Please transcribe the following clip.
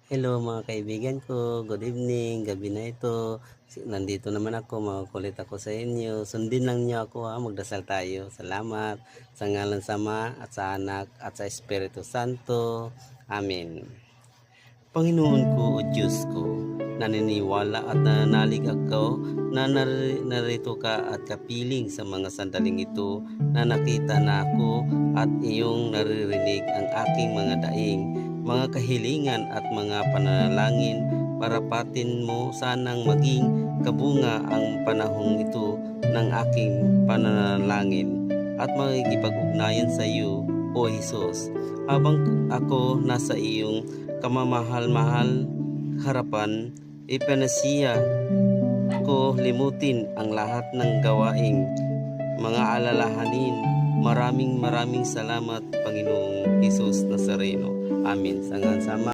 Hello mga kaibigan ko, good evening, gabi na ito. Nandito naman ako, makukulit ako sa inyo. Sundin lang niyo ako ha, magdasal tayo. Salamat sa ngalan sa Ama at sa Anak at sa Espiritu Santo. Amen. Panginoon ko o Diyos ko, naniniwala at nananalig ako na narito ka at kapiling sa mga sandaling ito na nakita na ako at iyong naririnig ang aking mga daing, mga kahilingan at mga panalangin. Parapatin mo sanang maging kabunga ang panahong ito ng aking pananalangin at makikipag-ugnayan sa iyo, O Jesus, habang ako nasa iyong kamamahal-mahal harapan. Ipinasiya ko limutin ang lahat ng gawaing mga alalahanin. Maraming salamat, Panginoong Hesus Nazareno. Amen. Sa ngalan sa Ama